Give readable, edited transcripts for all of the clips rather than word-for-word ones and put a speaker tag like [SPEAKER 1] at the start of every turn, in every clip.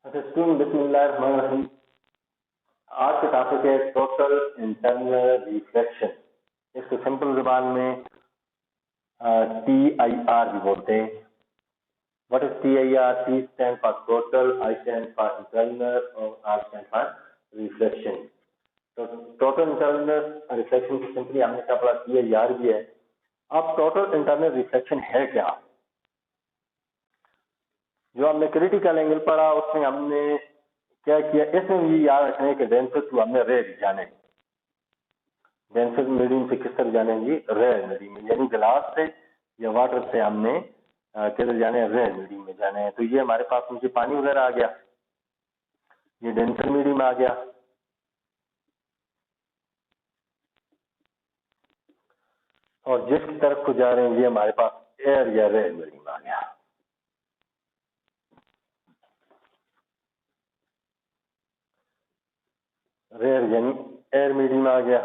[SPEAKER 1] अच्छा स्टूडेंट बिस्मिल्लाहिर्रहमानिर्रहीम। आज का टॉपिक है टोटल इंटरनल रिफ्लेक्शन। इसको सिंपल जुबान में TIR भी बोलते हैं। What is TIR? T stand for total, I stand for internal और R स्टैंड फॉर रिफ्लेक्शन। तो टोटल इंटरनल रिफ्लेक्शन की सिंपली हमने क्या पढ़ा, TIR भी है। अब टोटल इंटरनल रिफ्लेक्शन है क्या? जो हमने क्रिटिकल एंगल पढ़ा उसमें हमने क्या किया, इसमें भी याद रखने के डेंसर टू हमने रे जाने, डेंसर मीडियम से किस तरह जानेंगी, रे मीडियम में, यानी गिलास से या वाटर से हमने किधर जाने, रे मीडियम में जाने हैं। तो ये हमारे पास नीचे पानी वगैरह आ गया, ये डेंसर मीडियम आ गया, और जिस तरफ को जा रहे हैं ये हमारे पास एयर या रे मीडियम आ गया। रेयर यानी एयर मीडियम आ गया।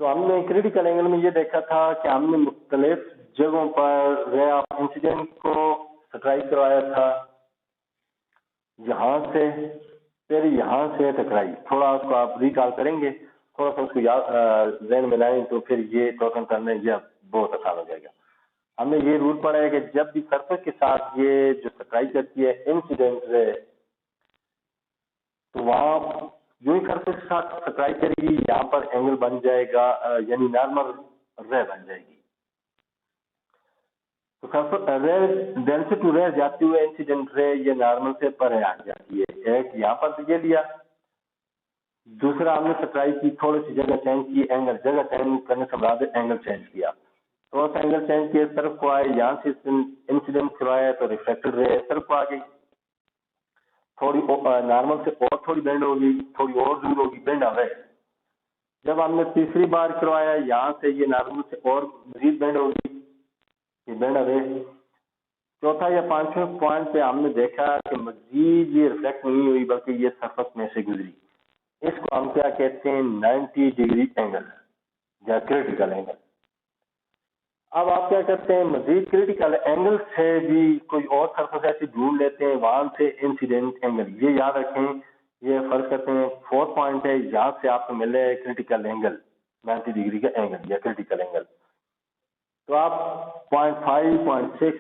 [SPEAKER 1] तो हमने क्रिटिकल एंगल में ये देखा था कि हमने मुख्तलिफ जगहों पर रे ऑफ इंसिडेंट को स्ट्राइक करवाया था, यहाँ से फिर यहाँ से टकराई। थोड़ा उसको आप रिकॉल करेंगे, थोड़ा सा उसको याद जहन में लाएं तो फिर ये टोटल करने यह बहुत आसान हो जाएगा। हमने ये रूल पढ़ा है कि जब भी सरफेस के साथ ये जो स्ट्राइक करती है इंसिडेंट रे, तो वहां जो ही सरफेस के साथ स्ट्राइक करेगी यहाँ पर एंगल बन जाएगा, यानी नॉर्मल रे बन जाएगी। तो सरफेस रे डेंसिटी टू रे जाते हुए इंसिडेंट रे ये नॉर्मल से परे आ जाती है। एक यहाँ पर ये लिया, दूसरा हमने स्ट्राइक की, थोड़ी सी जगह चेंज की, एंगल जगह चेंज करने से बाद एंगल चेंज किया, थोड़ा सा एंगल चेंज किया, इस तरफ को आए, यहाँ से इंसिडेंट करवाया तो रिफ्लेक्टेड रे इस तरफ को आ गई, थोड़ी नॉर्मल से और थोड़ी बेंड होगी, थोड़ी और दूर होगी, बेंड आ गए। जब हमने तीसरी बार करवाया यहाँ से ये नॉर्मल से और मजीद बेंड होगी, ये बेंड आ गए। चौथा या पांचवें पॉइंट पे हमने देखा कि मजीद ये रिफ्लेक्ट नहीं हुई बल्कि ये सरफेस में से गुजरी। इसको हम क्या कहते हैं, 90 डिग्री एंगल या क्रिटिकल एंगल। अब आप क्या करते हैं, मजीद क्रिटिकल एंगल से भी कोई और सरफेस ऐसी ढूंढ लेते हैं, वहां से इंसिडेंट एंगल। ये याद रखें, ये फर्क करते हैं। 4 पॉइंट है, यहाँ से आपको मिले क्रिटिकल एंगल 90 डिग्री का एंगल या क्रिटिकल एंगल। तो आप 0.5, 0.6,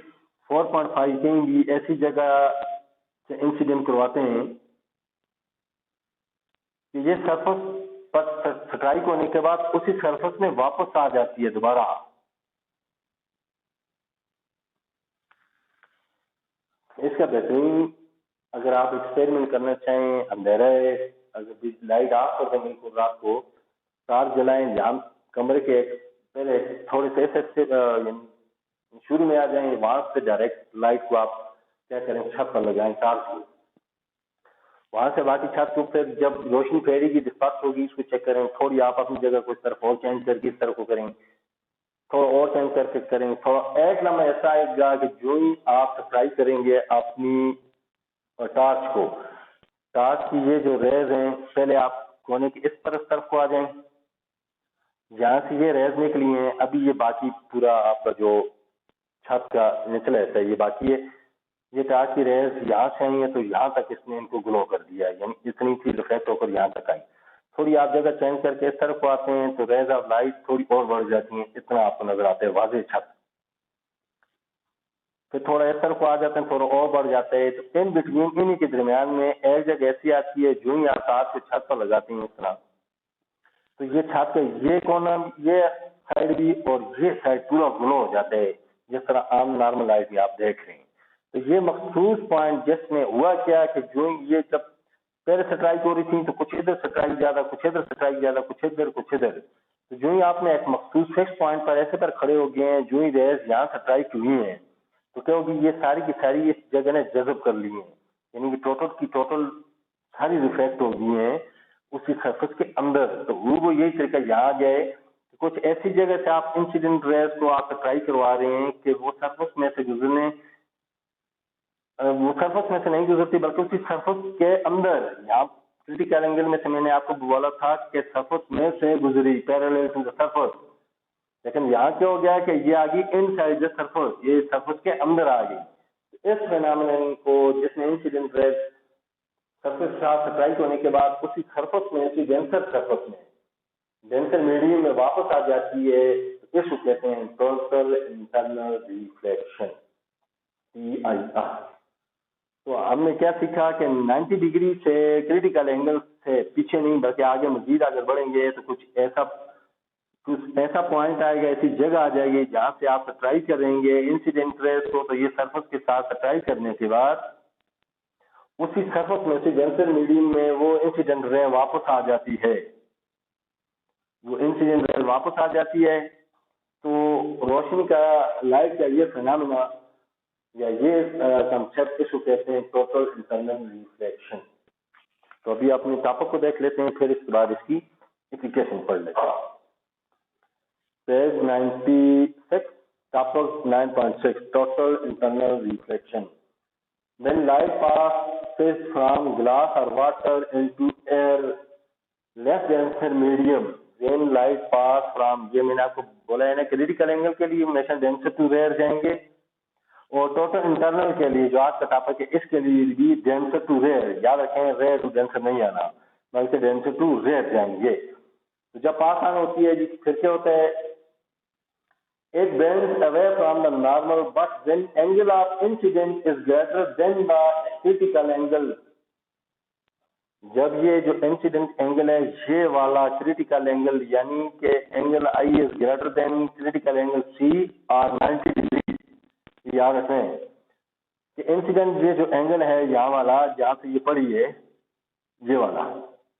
[SPEAKER 1] 4.5 कहीं भी ऐसी जगह से इंसिडेंट करवाते हैं कि ये सरफेस पर स्ट्राइक होने के बाद उसी सरफेस में वापस आ जाती है दोबारा। इसका बेहतरीन, अगर आप एक्सपेरिमेंट करना चाहें, अंधेरा है, अगर लाइट ऑफ कर दें बिल्कुल रात को, तार जलाएं, जहाँ कमरे के पहले थोड़े से ऐसे शुरू में आ जाएं, वहां से डायरेक्ट लाइट को आप क्या करें, छत पर लगाएं तार को, वहां से बाकी छत के ऊपर जब रोशनी फैलेगी, डिस्पर्स होगी, इसको चेक करें। थोड़ी आप अपनी जगह को इस तरफ और चेंज करके इस तरफ को करें, थोड़ा और चेंज करके करें। थोड़ा एक लम्हा ऐसा आएगा कि जो ही आप ट्राई करेंगे अपनी टॉर्च को, टॉर्च की ये जो रेज हैं, पहले आप कोने की इस तरफ को आ जाएं, जहां से ये रेज निकली हैं, अभी ये बाकी पूरा आपका जो छत का निचला हिस्सा है ये बाकी है, ये टॉर्च की रेज यहाँ से आई है तो यहाँ तक इसने इनको ग्लो कर दिया है, यानी इतनी सी रिफ्लेक्ट होकर यहाँ तक आई। थोड़ी आप जगह चेंज करके इस तरफ को आते हैं तो रेज ऑफ लाइट थोड़ी और बढ़ जाती हैं, इतना आपको नजर आता है वाज़ेह छत। फिर थोड़ा इस तरफ को आ जाते हैं, थोड़ा और बढ़ जाता है, तो इन बिटवीन इन्हीं के दरमियान में एक जगह ऐसी आती है, जो ही आप हाथ से छत पर लगाते हैं इस तरह, तो ये छत का ये कोना, ये साइड भी और ये साइड पूरा ग्लो हो जाता है, जिस तरह आम नॉर्मल लाइट भी आप देख रहे हैं। तो ये मखसूस पॉइंट जिसमें हुआ क्या कि जो ये जब पहले स्ट्राइक हो रही थी तो कुछ इधर स्ट्राइक ज्यादा, कुछ इधर स्ट्राइक ज्यादा, कुछ इधर कुछ इधर, तो जो ही आपने एक मखसूस फिक्स पॉइंट पर ऐसे पर खड़े हो गए हैं, जो ही रेस यहाँ स्ट्राइक हुई है तो क्या होगी, ये सारी की सारी इस जगह ने जज्ब कर ली है, यानी कि टोटल की टोटल सारी रिफ्लेक्ट हो गई है उसी सरफेस के अंदर। तो वो यही तरीका यहाँ गए, कुछ ऐसी जगह से आप इंसिडेंट रेस को आप ट्राई करवा रहे हैं कि वो सरफेस में से गुजरने, वो सरफेस में से नहीं गुजरती बल्कि उसी सरफेस के अंदर, यहाँ क्रिटिकल एंगल में से मैंने आपको बोला था कि सरफेस में से गुजरी, पैरेलल टू द सरफेस, लेकिन यहाँ क्या हो गया कि ये आ गई इनसाइड द सरफेस, ये सरफेस के अंदर आ गई। इस फिनोमेनन को जिसमें इंसिडेंट रेज सरफेस के साथ स्ट्राइक होने के बाद उसी सरफेस में, उसी डेंसर सरफेस में, डेंसर मीडियम में वापस आ जाती है, तो इसको कहते हैं टोटल इंटरनल रिफ्लेक्शन, TIR। तो हमने क्या सीखा कि 90 डिग्री से क्रिटिकल एंगल से पीछे नहीं बल्कि आगे मजीद अगर बढ़ेंगे तो कुछ ऐसा पॉइंट आएगा, ऐसी जगह आ जाएगी जहां से आप ट्राई करेंगे इंसिडेंट रेस को, तो ये सरफेस के साथ ट्राई करने के बाद उसी सरफेस में से डेंसर मीडियम में वो इंसिडेंट रे वापस आ जाती है, वो इंसिडेंट रे वापस आ जाती है। तो रोशनी का, लाइट का ये फिनोमेना या ये कंसेप्ट इसको कहते हैं टोटल इंटरनल रिफ्लेक्शन। तो अभी अपने टॉपिक को देख लेते हैं, फिर इसके बाद इसकी एप्लीकेशन पढ़ लेते हैं। Page 96, topic 9.6, total internal reflection. When light passes from glass or water into air less denser medium, when light pass from, ये मैंने आपको बोला है ना, क्रिटिकल एंगल के लिए हमेशा डेंसर टू रेयर जाएंगे, और टोटल इंटरनल के लिए जो आज का टॉपिक है इसके लिए भी डेंसर टू रेयर, याद रखें रेयर टू डेंसर नहीं आना, बल्कि डेंसर टू रेयर जाएंगे। तो जब पास आना होती है जी, फिर क्या होता है, it bends away from the normal, but when angle of incidence is greater than the critical angle, जब ये जो इंसिडेंट एंगल है ये वाला क्रिटिकल एंगल यानी कि angle I is greater than critical angle C और 90 डिग्री, याद रखें कि इंसिडेंट ये जो एंगल है यहाँ वाला जहाँ से ये पड़ी है, ये वाला,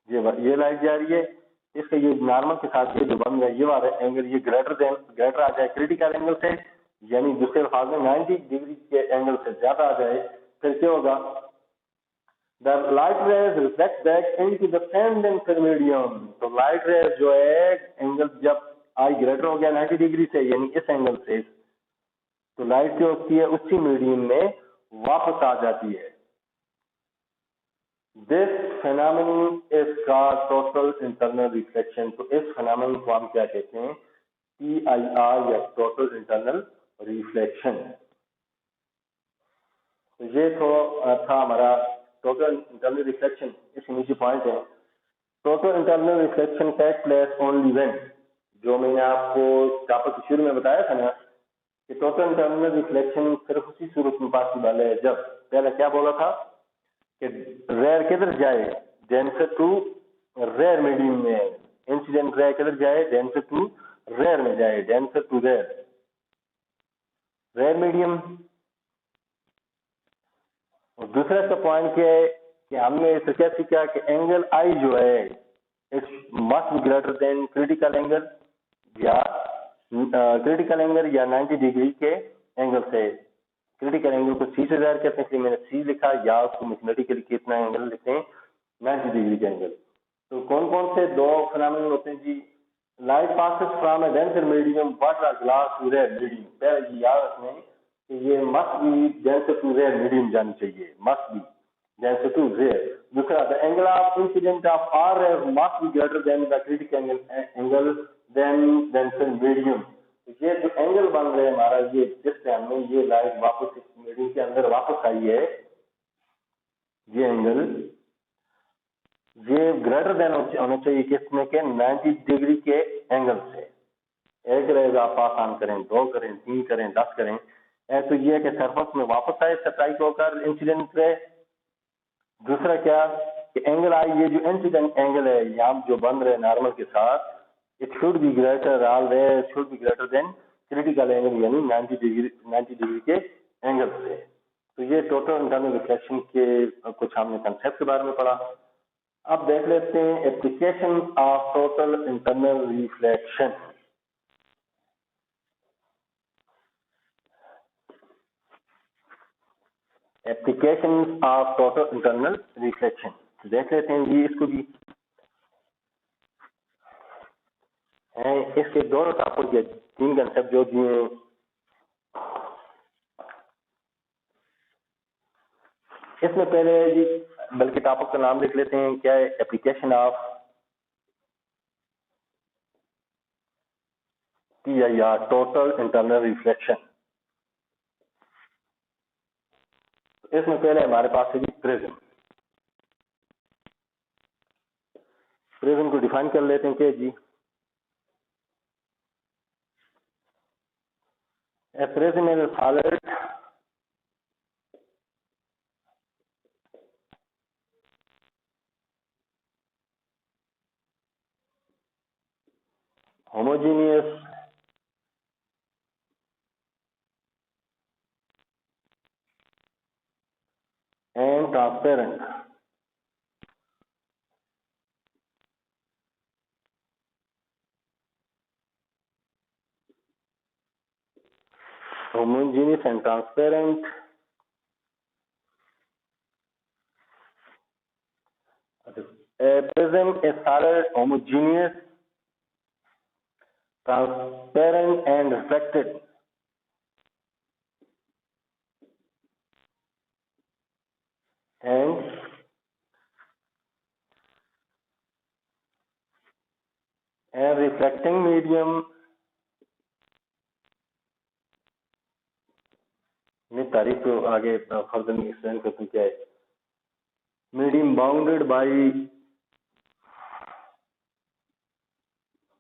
[SPEAKER 1] ये लाइट जा रही है, इसका ये नॉर्मल के साथ ये जो बन रहा है ये वाला एंगल, ये ग्रेटर आ जाए क्रिटिकल एंगल से, यानी दूसरे अल्फाज में 90 डिग्री के एंगल से ज्यादा आ जाए, फिर क्या होगा, the light rays reflect back into the same denser medium. तो लाइट रेज जो है एंगल जब आई ग्रेटर हो गया 90 डिग्री से, यानी इस एंगल से, तो लाइट जो होती है उसी मीडियम में वापस आ जाती है। This phenomenon is called total internal reflection। तो इस phenomenon को हम क्या कहते हैं, TIR या total internal reflection। तो ये तो था हमारा total internal reflection, इसके नीचे पॉइंट है, total internal reflection take place only when, जो मैंने आपको टॉपिक के शुरू में बताया था ना कि total internal reflection सिर्फ उसी सूरत में पॉसिबल है जब, पहले क्या बोला था कि रेयर किधर जाए, डेंसर टू रेयर मीडियम में, इंसिडेंट रेयर किधर जाए, डेंसर टू रेयर में जाए, denser to rare, rare medium. और दूसरा इसका पॉइंट क्या है कि हमने इससे क्या सीखा कि एंगल आई जो है it's must be greater than critical angle या 90 डिग्री के एंगल से। क्रिटिकल एंगल को सी से ज़ाहिर करते हैं, इसलिए मैंने सी लिखा, या उसको मैथमेटिकली कितना एंगल लिखते हैं, 90 डिग्री का एंगल। तो कौन कौन से दो फिनोमेनन होते हैं जी, light passes from a denser medium but a glass to rare medium, पहले याद रखें कि ये must be denser to rare medium जानी चाहिए, must be denser to rare. दूसरा, the angle of incident of are rare must be greater than the critical angle than denser medium. ये जो एंगल बन रहे हैं हमारा, ये जिस टाइम में ये लाइट वापस इस मीडियम के अंदर वापस आई है, ये एंगल ये ग्रेटर देन होना चाहिए किसमें के 90 डिग्री के एंगल से। एक रहेगा, आप आसान करें, 2 करें, 3 करें, 10 करें, तो ये कि सरफेस में वापस आए स्ट्राइक होकर इंसिडेंट रे। दूसरा क्या कि एंगल आई, ये जो इंसिडेंट एंगल है यहाँ जो बन रहे नॉर्मल के साथ, it should be greater, always should be greater than critical angle यानी 90 डिग्री के एंगल से। तो ये टोटल इंटरनल रिफ्लेक्शन के कुछ हमने कंसेप्ट के बारे में पढ़ा। अब देख लेते हैं application of total internal reflection. Application of total internal reflection देख लेते हैं जी, इसको भी इसके दोनों टॉपिक के 3 कंसेप्ट जो दिए, इसमें पहले जी बल्कि टॉपिक का नाम लिख लेते हैं, क्या है, एप्लीकेशन ऑफ TIR या टोटल इंटरनल रिफ्लेक्शन। इसमें पहले हमारे पास है जी प्रिज्म। प्रिज्म को डिफाइन कर लेते हैं कि जी a prism is solid homogeneous and transparent homogeneous and transparent a prism is solid homogeneous transparent and reflected and reflecting medium में तारीख को आगे फर्दर एक्सप्लेन करते हैं क्या है। Medium bounded by two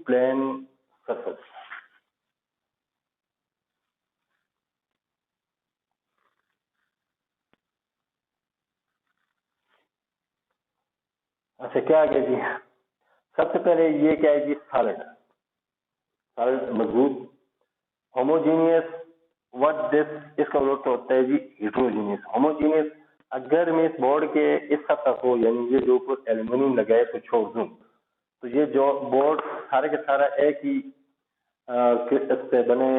[SPEAKER 1] plane surface अच्छा क्या आ गया जी। सबसे पहले ये क्या है जी सॉलिड मजबूत होमोजीनियस व्हाट दिस इसका मतलब तो होता है जी हेट्रोजीनियस। होमोजीनियस अगर मैं इस बोर्ड के इस सतह को यानी ये जो ऊपर एल्यूमिनियम लगाए तो छोड़ दूं तो ये जो बोर्ड सारे के सारा एक ही से बने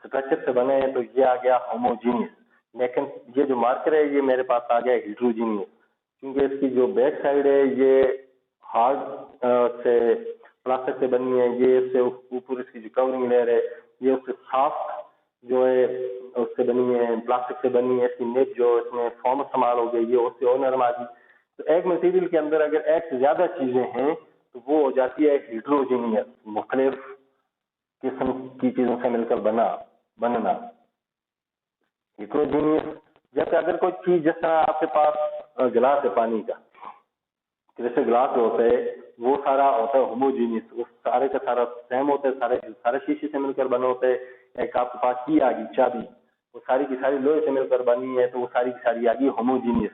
[SPEAKER 1] स्ट्रक्चर से बने हैं तो ये आ गया होमोजीनियस। लेकिन ये जो मार्कर है ये मेरे पास आ गया हेट्रोजीनियस क्योंकि इसकी जो बैक साइड है ये हार्ड से प्लास्टिक से बनी है। ये इससे ऊपर इसकी जो कवरिंग लेयर है ये उससे सॉफ्ट जो है उससे बनी है, प्लास्टिक से बनी है। इसकी नेक जो इसमें फॉर्म इस्तेमाल हो गई ये उससे और नरम आ गई। तो एक मटेरियल के अंदर अगर एक से ज्यादा चीजें हैं तो वो हो जाती है हेट्रोजीनियस, मुख्तलिफ किस्म की चीजों से मिलकर बनना हेट्रोजीनियस। जैसे अगर कोई चीज जिस तरह आपके पास गिलास है पानी का, जैसे गिलास होता है वो सारा होता है होमोजीनियस, वो सारे का सारा सेम होता है, सारे शीशे से मिलकर बने होते हैं। एक आपके पास की आ गई चाबी, वो सारी की सारी लोहे से मिलकर बनी है तो वो सारी की सारी आ गई होमोजीनियस।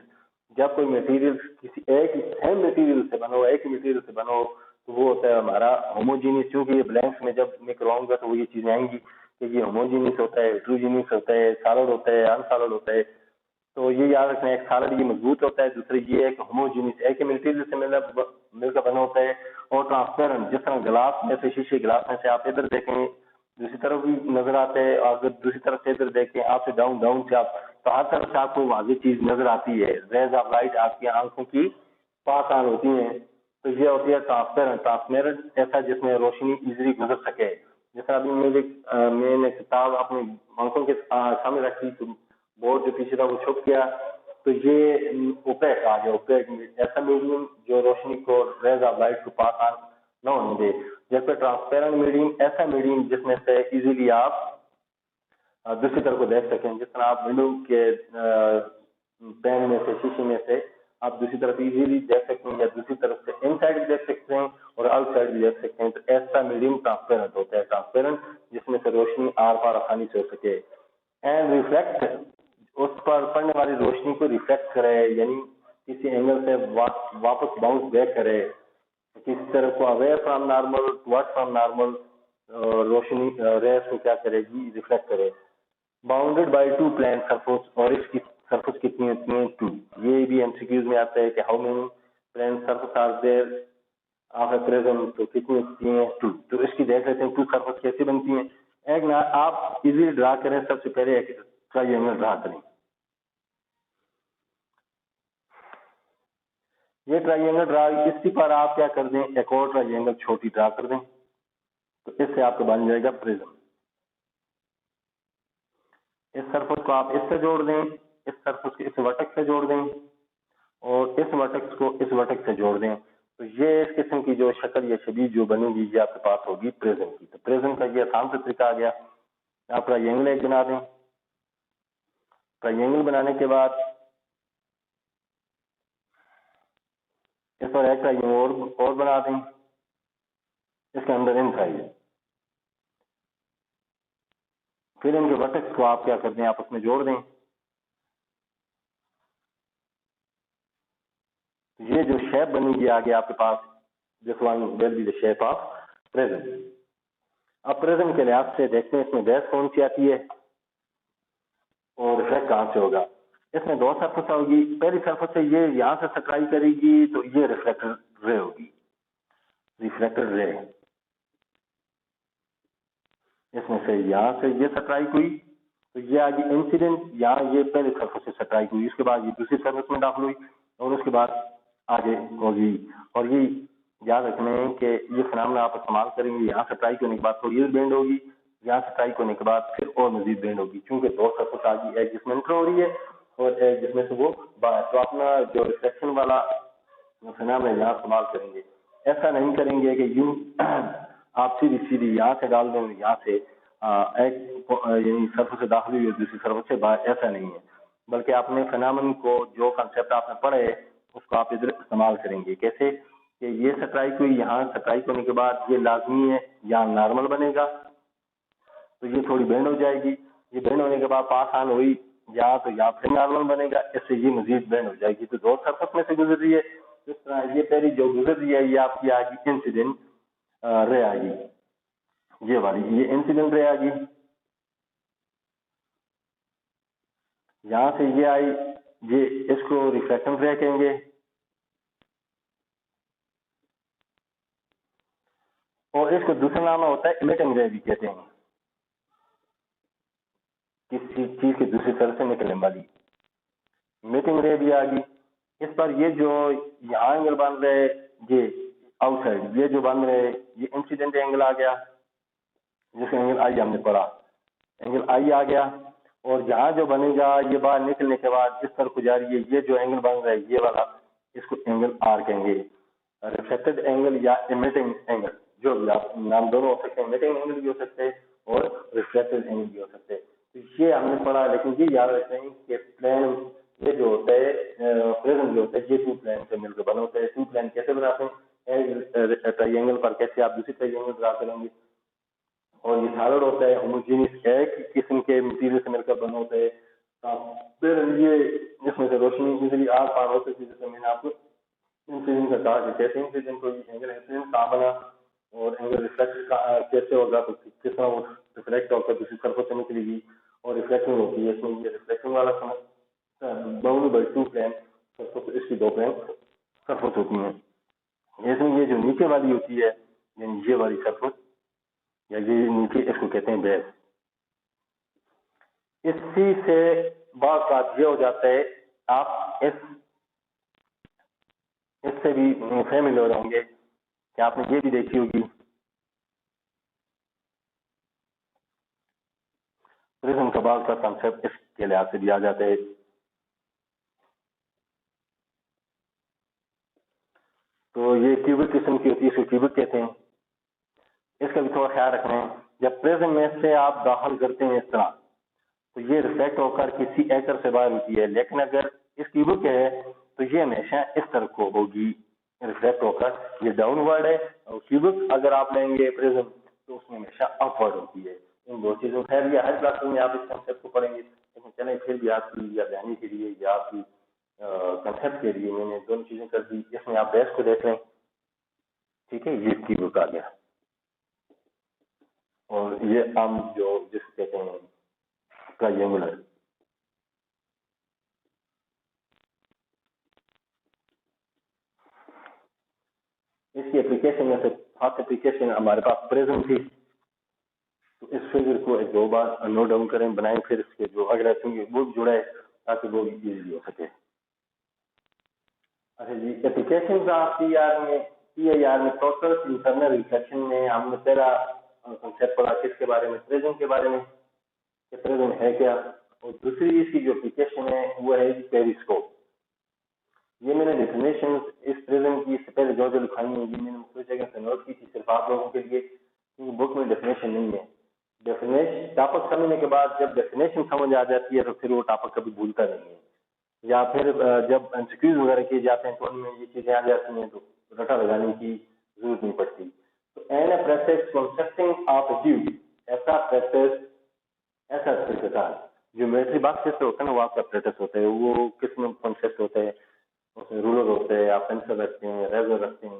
[SPEAKER 1] जब कोई मटेरियल किसी एक ही सेम मटेरियल से बनो, एक ही मटेरियल से बनो तो वो होता है हमारा होमोजीनियस। क्योंकि ये ब्लैंक्स में जब मैं करवाऊंगा तो वो ये चीजें आएंगी कि ये होमोजीनियस होता है, हेट्रोजीनियस होता है, सॉलिड होता है, अनसॉलिड होता है। तो ये याद रखना है, एक सॉलिड ये मजबूत होता है, दूसरी ये एक होमोजीनियस एक ही मटेरियल से मिलकर बना होता है। और ट्रांसपेरेंट जिस तरह गिलास में से, शीशे गिलास में से आप इधर देखें दूसरी तरफ भी नजर आते हैं, और अगर दूसरी तरफ से इधर देखें आपसे डाउन से आप तो हर तरफ से आपको वाज़ेह चीज नजर आती है। रेज ऑफ लाइट आपकी आंखों की पास आन होती हैं तो ये होती है ट्रांसपेरेंट ऐसा जिसमें रोशनी इजीली गुजर सके। जैसे अभी मैंने किताब अपनी आंखों के सामने रखी तो बोर्ड जो पीछे था वो छुप गया तो ये ओपेक आ गया। ओपेक ऐसा मीडियम जो रोशनी को रेज ऑफ लाइट को पास ऑन न होने दे। जबकि ट्रांसपेरेंट मीडियम ऐसा मीडियम जिसमें से इजीली आप दूसरी तरफ को देख सकें। जिस तरह आप विंडो के पैन में से, शीशे में से आप दूसरी तरफ इजीली देख सकते हैं या दूसरी तरफ से इनसाइड भी देख सकते हैं और आउटसाइड भी देख सकते हैं। तो ऐसा मीडियम ट्रांसपेरेंट होता है, ट्रांसपेरेंट जिसमें से रोशनी आर पार आसानी से हो सके। एंड रिफ्लेक्ट उस पर पड़ने वाली रोशनी को रिफ्लेक्ट करे यानी किसी एंगल से वापस बाउंस बैक करे, किसी तरफ को away from normal toward from normal रोशनी रेस को क्या करेगी रिफ्लेक्ट करे। Bounded by two plane surface और इसकी सरफेस कितनी होती है 2। ये भी एमसीक्यूज में आता है कि how many plane surface are there of a prism, तो कितनी होती है 2। तो इसकी देख लेते हैं 2 सरफेस कैसे बनती है। एक ना आप इजीली ड्रा करें, सबसे पहले एक ट्रायंगल ड्रा करें। ये ट्राइंगल ड्रा, इसी पर आप क्या कर दें, एक और ट्राइंगल छोटी ड्रा कर दें, तो इससे आपको बन जाएगा प्रिज्म। इस सरफेस को आप इससे जोड़ दें, इस सरफेस को इस वर्टेक्स से जोड़ दें, और इस वर्टेक्स को इस वर्टेक्स से जोड़ दें, तो ये इस किस्म की जो शक्ल या छवि जो बनेगी ये आपके पास होगी प्रिज्म की। तो प्रिज्म का ये आसान सा तरीका आ गया। आप ट्राइंगल एक बना दें, ट्राइंगल बनाने के बाद इस पर एक ट्राइंगल और बना दें, इसके अंदर इनसाइड, फिर इनके वर्टेक्स को आप क्या कर दें, आपस में जोड़ दें। ये जो शेप बनेगी आगे आपके पास, this one will be the shape of prism. अब प्रिज्म के लिहाज से देखते हैं इसमें बेस कौन सी आती है और रिफ्लेक्ट कहां से होगा। इसमें दो सरफेस होगी, पहली सरफेस से ये यहां से सप्लाई करेगी तो ये रिफ्लेक्टर रे होगी, रिफ्लेक्टेड रे। इसमें से यहां से ये सप्लाई हुई तो ये आगे इंसिडेंट, यहाँ ये पहले सरफेस से सप्लाई हुई, उसके बाद ये दूसरी सरफेस में दाखिल हुई और उसके बाद आगे होगी। और ये याद रखना कि ये फिनोमेना आप इस्तेमाल करेंगे, यहाँ सप्लाई होने के बाद थोड़ी बेंड होगी, यहाँ सप्लाई होने के बाद फिर और मजीद बेंड होगी, क्योंकि दो सरफेस आ गई, एक जिसमें इंटर हो रही है और एक जिसमें से वो बाहर। तो अपना जो रिफ्लेक्शन वाला फिनोमेना यहाँ इस्तेमाल करेंगे। ऐसा नहीं करेंगे कि यूं आप सीधी सीधी यहाँ से डाल दें, यहाँ से एक यानी सरफेस से दाखिल हुई और दूसरी सरफेस से बाहर, ऐसा नहीं है। बल्कि आपने फिनोमेना को, जो कंसेप्ट आपने पढ़े उसको आप इधर इस्तेमाल करेंगे। कैसे कि ये स्ट्राइक हुई, यहाँ स्ट्राइक होने के बाद ये लाजमी है यहाँ नॉर्मल बनेगा, तो ये थोड़ी बेंड हो जाएगी, ये बेंड होने के बाद पास ऑन हुई यहाँ, तो यहाँ फिर नॉर्मल बनेगा, इससे ये मजीद बेंड हो जाएगी। तो दो सरफेस में से गुजर रही है, इस तरह ये पहली जो गुजर रही है ये आपकी आ गई इंसिडेंट रे आ गई, ये वाली ये इंसिडेंट रे आ गई। यहां से ये आई, ये इसको रिफ्लेक्शन रे कहेंगे। और इसको दूसरा नाम होता है इमिटिंग रे भी कहते हैं, किसी चीज की दूसरी तरफ से निकलने वाली इमिटिंग रे भी आ गई। इस पर ये जो यहाँ एंगल बन रहे, ये आउटसाइड ये जो बन रहे, ये इंसिडेंट एंगल आ गया, जिसका एंगल आई हमने पढ़ा, एंगल आई आ गया। और यहाँ जो बनेगा ये बाहर निकलने के बाद इस तरफ को जा रही है, ये जो एंगल बन रहा है ये वाला, इसको एंगल आर कहेंगे। रिफ्लेक्टेड एंगल या इमिटिंग एंगल, जो भी आप नाम दोनों हो सकते हैं, इमिटिंग एंगल भी हो सकते हैं और रिफ्लेक्टेड एंगल भी हो सकते हैं। तो ये हमने पढ़ा, लेकिन ये याद रखते हैं कि प्लेन ये जो होता है प्रिज्म जो होता है ये टू प्लेन से मिलकर बने होते हैं। टू प्लेन कैसे बनाते हैं, ट्राइंगल पर कैसे आप दूसरी ट्राइंगल ड्रा करेंगे, और ये सॉलिड होता है, होमोजेनियस एक किस्म के मटेरियल से मिलकर बना होता है। फिर ये जिसमें से रोशनी इजीली आर पार हो सकती है, जैसे मैंने आपको इंसिडेंट का कहा कि कैसे इंसिडेंट को एंगल इंसिडेंट कहाँ बना और एंगल रिफ्लेक्ट कैसे होगा, तो किस तरह वो रिफ्लेक्ट होकर दूसरी तरफ से निकलेगी और रिफ्लेक्टिंग होती है। इसमें ये रिफ्लेक्टिंग वाला bound by two plane surface, इसकी दो प्लेन सरफेस होती हैं। इसमें ये जो नीचे वाली होती है यानी ये वाली सरफेस या ये नीचे, इसको कहते हैं बेस। इसी से बात ये हो जाता है, आप इससे भी फैमिलियर होंगे कि आपने ये भी देखी होगी, प्रिज्म का बाल का कंसेप्ट इसके लिहाज से भी आ जाता है। तो ये क्यूबिक किस्म की होती है, इसको क्यूबिक कहते हैं। इसका भी थोड़ा ख्याल रखना है, जब प्रिज्म में से आप दाखिल करते हैं इस तरह, तो ये रिफ्लेक्ट होकर किसी एकर से बाहर होती है, लेकिन अगर इस क्यूबिक है तो ये हमेशा इस तरफ को होगी रिफ्लेक्ट होकर, ये डाउनवर्ड है। और क्यूबिक अगर आप लेंगे प्रिज्म तो उसमें हमेशा अपवर्ड होती है। इन दो चीजों, खैर ये हर क्लास में आप इस कंसेप्ट को पढ़ेंगे, लेकिन चले फिर भी आपकी या ध्यान के लिए या आपकी कंसेप्ट के लिए मैंने दोनों चीजें कर दी। इसमें आप बेस को देख लें, ठीक है, ये क्यूबिक आ गया, और ये हम जो जिसको कहते हैं ट्रायंगुलर। इसकी एप्लीकेशन में से खास एप्लीकेशन हमारे पास प्रिज्म थी, तो इस फिगर को एक दो बार नोट डाउन करें, बनाएं, फिर इसके जो अगर वो जुड़ा है ताकि वो इजीली हो सके। अच्छा जी, एप्लीकेशन ऑफ पीआईआर में टोटल इंटरनल रिफ्लेक्शन में हमने पहला कंसेप्ट पढ़ा किसके बारे में, प्रिज्म के बारे में कि प्रिज्म है क्या, और दूसरी इसकी जो एप्लीकेशन है वो है पेरिस्कोप। ये मैंने डेफिनेशन इस प्रिज्म की इससे पहले जो लिखाई है ये मैंने मुख्तलिफ जगह से नोट की थी, सिर्फ आप लोगों के लिए, क्योंकि बुक में डेफिनेशन नहीं है। डेफिनेशन टॉपिक समझने के बाद जब डेफिनेशन समझ आ जाती है तो फिर वो टॉपिक कभी भूलता नहीं है, या फिर जब एमसीक्यूज वगैरह किए जाते हैं तो उनमें ये चीजें आ जाती हैं तो रटा लगाने की जरूरत नहीं पड़ती। तो an apprentice consisting of a tube, ऐसा अप्रेंटिस, ऐसा स्पेसिफाई जो मिलिट्री बॉक्स जैसे होता है ना वो आपका अप्रेंटिस होता है। वो किसमें कंसिस्ट होता है, उसमें रूलर होते हैं, आप पेंसिल रखते हैं, रेजर रखते हैं,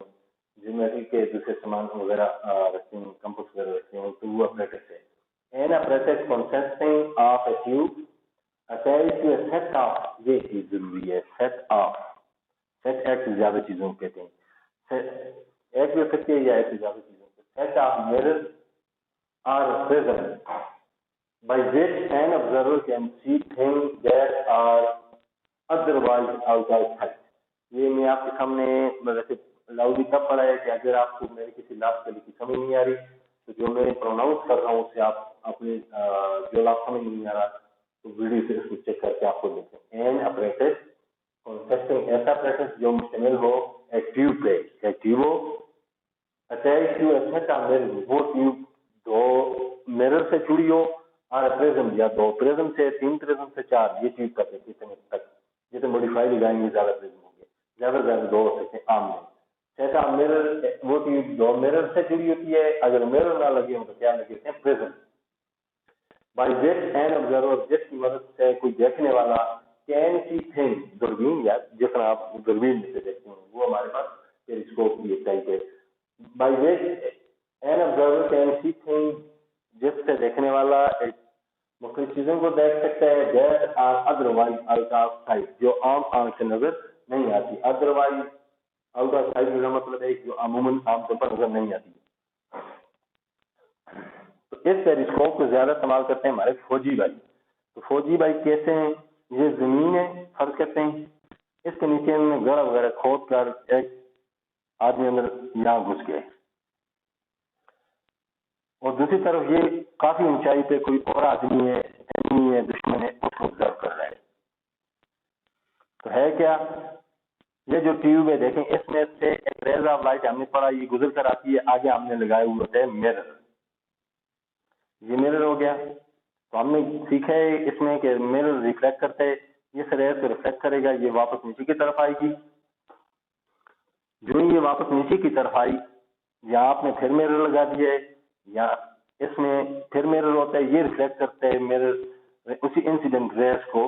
[SPEAKER 1] ज्योमेट्री के दूसरे सामान वगैरह रखते हैं, कंपास वगैरह रखते हैं, तो वो अप्रेंटिस है। An apprentice consisting of a tube attach to set of, ये चीज जरूरी है, सेट ऑफ, सेट एक से ज्यादा चीजों को कहते हैं, एक भी हो सकती है या एक से ज्यादा चीजों को, set of mirror are present by which an observer can see things that are otherwise out of sight। ये मैं आपके सामने वैसे लाउडली तब पढ़ा है कि अगर आपको मेरे किसी लास्ट के की समझ नहीं आ रही तो जो मैं प्रोनाउंस कर रहा हूँ उससे आप अपने जो लास्ट समझ नहीं आ रहा तो वीडियो से उसको चेक करके आपको देखें। एन अप्रेंटिस कंसिस्टिंग, ऐसा अप्रेंटिस जो मुश्तमिल हो एक ट्यूब पे, एक ट्यूब हो attach to a set of mirror, वो ट्यूब दो मिरर से जुड़ी हो, और प्रिज्म या दो प्रिज्म से, तीन प्रिज्म से चार, ये ट्यूब करते कितने तक, जितने मॉडिफाई लगाएंगे ज्यादा प्रिज्म होंगे, ज्यादा ज्यादा दो हो सकते हैं आम में। सेट ऑफ मिरर, वो ट्यूब दो मिरर से जुड़ी होती है, अगर मिरर ना लगे हो तो क्या लगे होते हैं, prism. By which an observer, जिसकी मदद से कोई देखने वाला कैन सी थिंग, दूरबीन या जितना आप दूरबीन से देखते हैं वो हमारे पास टेलीस्कोप की एक टाइप है। By which an observer can see thing, जिससे देखने वाला एक मुख्तलिफ चीजों को देख सकता है, that are otherwise out of sight, जो आम आंख से नजर नहीं आती। अदरवाइज आउट ऑफ साइट का मतलब है जो अमूमन आमतौर पर नजर नहीं आती। तो इस पेरिस्कोप को ज्यादा इस्तेमाल करते हैं हमारे फौजी भाई। तो फौजी भाई कैसे हैं, ये जमीन है फर्ज करते हैं, इसके नीचे में गड़ा वगैरह खोद कर एक आदमी अंदर यहाँ घुस गए, और दूसरी तरफ ये काफी ऊंचाई पे कोई और आदमी है, एनिमी है, दुश्मन है, उसको ऑब्जर्व कर रहा है। तो है क्या, ये जो ट्यूब है देखें, इसमें से एक रेज ऑफ लाइट हमने पढ़ा, ये गुजर कर आती है, आगे हमने लगाए हुए होते हैं मिरर, ये मिरर हो गया। तो हमने सीखा है इसमें कि मिरर रिफ्लेक्ट करते हैं, ये रेज को रिफ्लेक्ट करेगा, ये वापस नीचे की तरफ आएगी। जो ये वापस नीचे की तरफ आई, या आपने फिर मिरर लगा दिया है, या इसमें फिर मिरर होता है, ये रिफ्लेक्ट करते हैं मिरर उसी इंसिडेंट रेस को,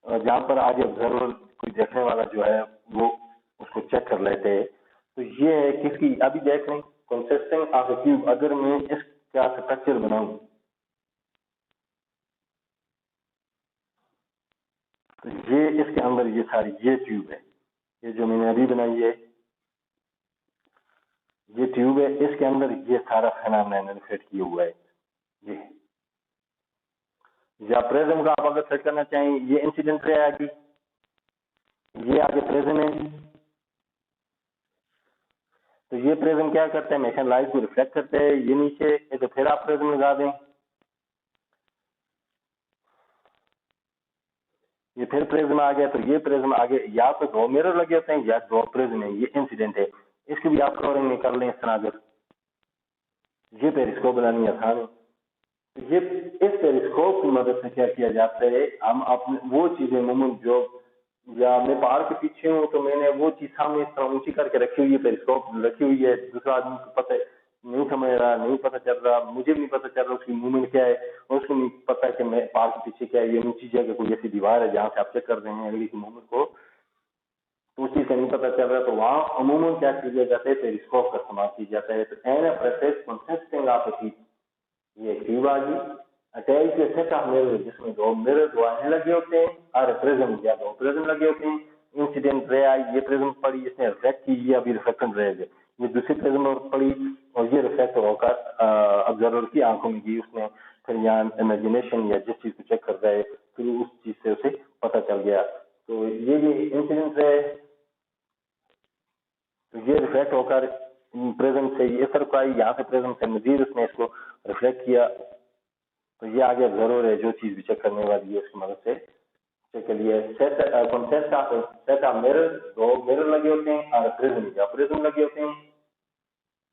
[SPEAKER 1] जहां पर आगे ऑब्जर्वर कोई देखने वाला जो है वो उसको चेक कर लेते हैं। तो ये है किसकी, अभी देख रहे हैं कंसिस्टिंग ऑफ अ ट्यूब। अगर मैं इसका स्ट्रक्चर बनाऊं तो ये इसके अंदर ये सारी ये ट्यूब है, ये जो मैंने अभी बनाई है ये ट्यूब है, इसके अंदर ये सारा फिनोमेना मैंने सेट किया हुआ है। ये या प्रिज्म का आप अगर सेट करना चाहें, ये इंसिडेंट रे आएगी, ये आगे प्रिज्म है। तो ये प्रिज्म क्या करते हैं, हमेशा लाइट को रिफ्लेक्ट करते हैं, ये नीचे है, तो फिर आप प्रिज्म लगा दें, ये फिर प्रिज्म आ गया, तो ये प्रिज्म आगे, या तो दो मिरर लगे होते हैं या दो प्रिज्म है, ये इंसिडेंट है। इसकी भी आप कवरिंग में कर लें इस तरह, अगर ये पेरिस्कोप बनानी आसान है। तो ये इस पेरिस्कोप की मदद से क्या किया जाता है, हम अपने वो चीजें मुमकिन जो, या मैं पहाड़ के पीछे हूँ तो मैंने वो चीज सामने इस तरह ऊंची करके रखी हुई है, पेरिस्कोप रखी हुई है, दूसरा आदमी को पता नहीं समझ रहा, नहीं पता चल रहा, मुझे भी नहीं पता चल रहा उसकी मूवमेंट क्या है, और उसको नहीं पता कि मैं पहाड़ के पीछे क्या है, ये ऊंची जगह कोई ऐसी दीवार है जहाँ से आप चेक कर रहे हैं अगली की मूवमेंट को, तो उस चीज का नहीं पता चल रहा, तो वहां अमूमन क्या किया जाता है, पेरिस्कोप का इस्तेमाल किया जाता है। तो an apprentice consisting of a tube, ये ट्यूब आ गई attach to set of mirror, जिसमें दो मिरर, दो आईने लगे होते हैं, और प्रिज्म या दो प्रिज्म लगे होते हैं। इंसिडेंट रे आई, ये प्रिज्म पड़ी, इसने रिफ्लेक्ट की, ये अभी रिफ्लेक्शन रे है, ये दूसरी प्रिज्म पड़ी और ये रिफ्लेक्ट होकर ऑब्जर्वर की आंखों में गई, उसने फिर यहाँ इमेजिनेशन या जिस चीज को चेक कर रहा है फिर उस चीज से उसे पता चल गया। तो ये भी इंसिडेंट रे रिफ्लेक्ट होकर प्रिज्म से इस तरफ आई, यहाँ से प्रिज्म से मजीद उसने इसको रिफ्लेक्ट किया। तो ये आगे जरूर है जो चीज भी चेक करने वाली है उसकी मदद से चेक कर लिया। सेट ऑफ मिरर, दो मिरर लगे होते हैं और प्रिज्म या प्रिज्म लगे होते हैं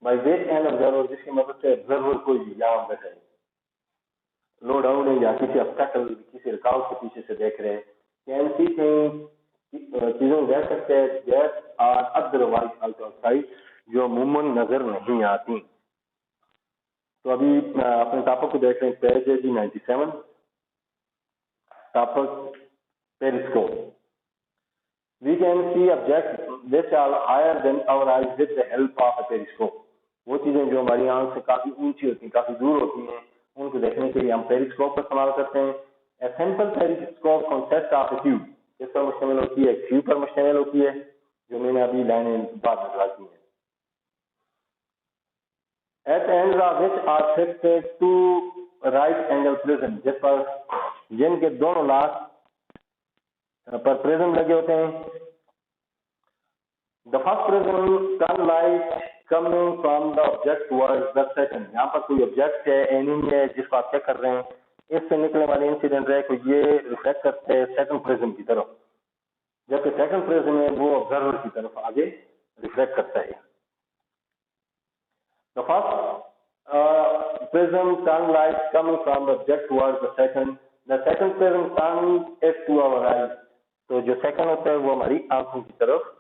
[SPEAKER 1] बाई दिस एंड ऑब्जर्वर, जिसकी मदद से ऑब्जर्वर को यहाँ बैठे लो डाउन है या किसी ऑब्स्टेकल किसी रुकावट के पीछे से देख रहे हैं, कैन सी थिंग चीजों को देख सकते हैं दैट आर अदरवाइज आउटसाइड, जो अमूमन नजर नहीं आती। तो अभी अपने टॉपिक को देख रहे हैं, पेज है जी 97, topic periscope. We can see object which are higher than our eyes with the help of a periscope. वो चीजें जो हमारी आंख से काफी ऊंची होती हैं, काफी दूर होती हैं, उनको देखने के लिए हम पेरिस्कोप का इस्तेमाल करते हैं। A simple periscope consist of a tube, इस पर मुश्तमिल होती है, एक ट्यूब पर मुश्तमिल होती है, जो मैंने अभी लाइनें बाद में ड्रा की हैं। At end of which are fixed to right angle prism, जिस पर जिनके दोनों लास्ट पर प्रिज्म लगे होते हैं। The first prism sunlight coming from the object towards the second, यहाँ पर कोई ऑब्जेक्ट है एनिमी है जिसको आप चेक कर रहे हैं, इससे निकलने वाले इंसिडेंट रे को ये रिफ्लेक्ट करते हैं सेकंड प्रिज्म की तरफ, जबकि सेकंड प्रिज्म है वो ऑब्जर्वर की तरफ आगे रिफ्लेक्ट करता है। The first prism sunlight coming from the object towards the second prism turns it to our eyes, तो जो सेकंड होता है वो हमारी आंखों की तरफ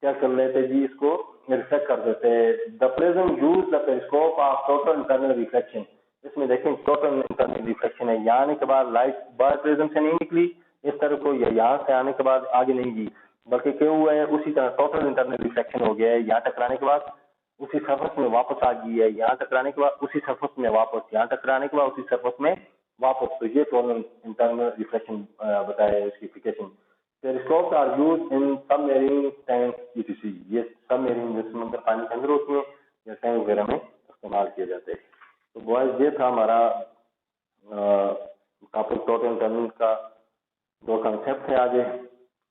[SPEAKER 1] क्या कर लेते हैं जी, इसको रिफ्लेक्ट कर देते हैं। The prism use the periscope of total internal reflection, इसमें देखें टोटल इंटरनल रिफ्लेक्शन है, यहाँ आने के बाद लाइट बाहर प्रिज्म से नहीं निकली इस तरह को, या यहाँ से आने के बाद आगे नहीं गई, बल्कि क्या हुआ है उसी तरह टोटल इंटरनल रिफ्लेक्शन हो गया है, यहाँ टकराने के बाद उसी सरफेस में वापस आ गई है, यहाँ टकराने के बाद उसी सरफेस में वापस, यहाँ टकराने के बाद उसी सरफेस में वापस। तो ये टोटल इंटरनल रिफ्लेक्शन बताया है इसकी application. Periscopes are used in submarine tank etc, ये सबमरीन जो समुद्र पानी के अंदर होती है या टैंक वगैरह में इस्तेमाल किए जाते हैं। तो बॉयज ये था हमारा टॉपिक टोटल इंटरनल का, दो कंसेप्ट है, आगे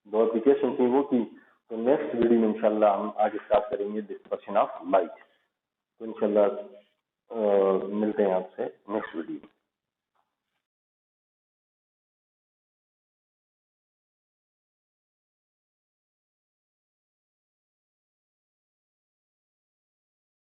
[SPEAKER 1] दो एप्लीकेशन थी वो की। तो नेक्स्ट वीडियो में इंशाल्लाह हम आगे स्टार्ट करेंगे डिस्कशन ऑफ लाइट। तो इंशाल्लाह मिलते हैं आपसे नेक्स्ट वीडियो।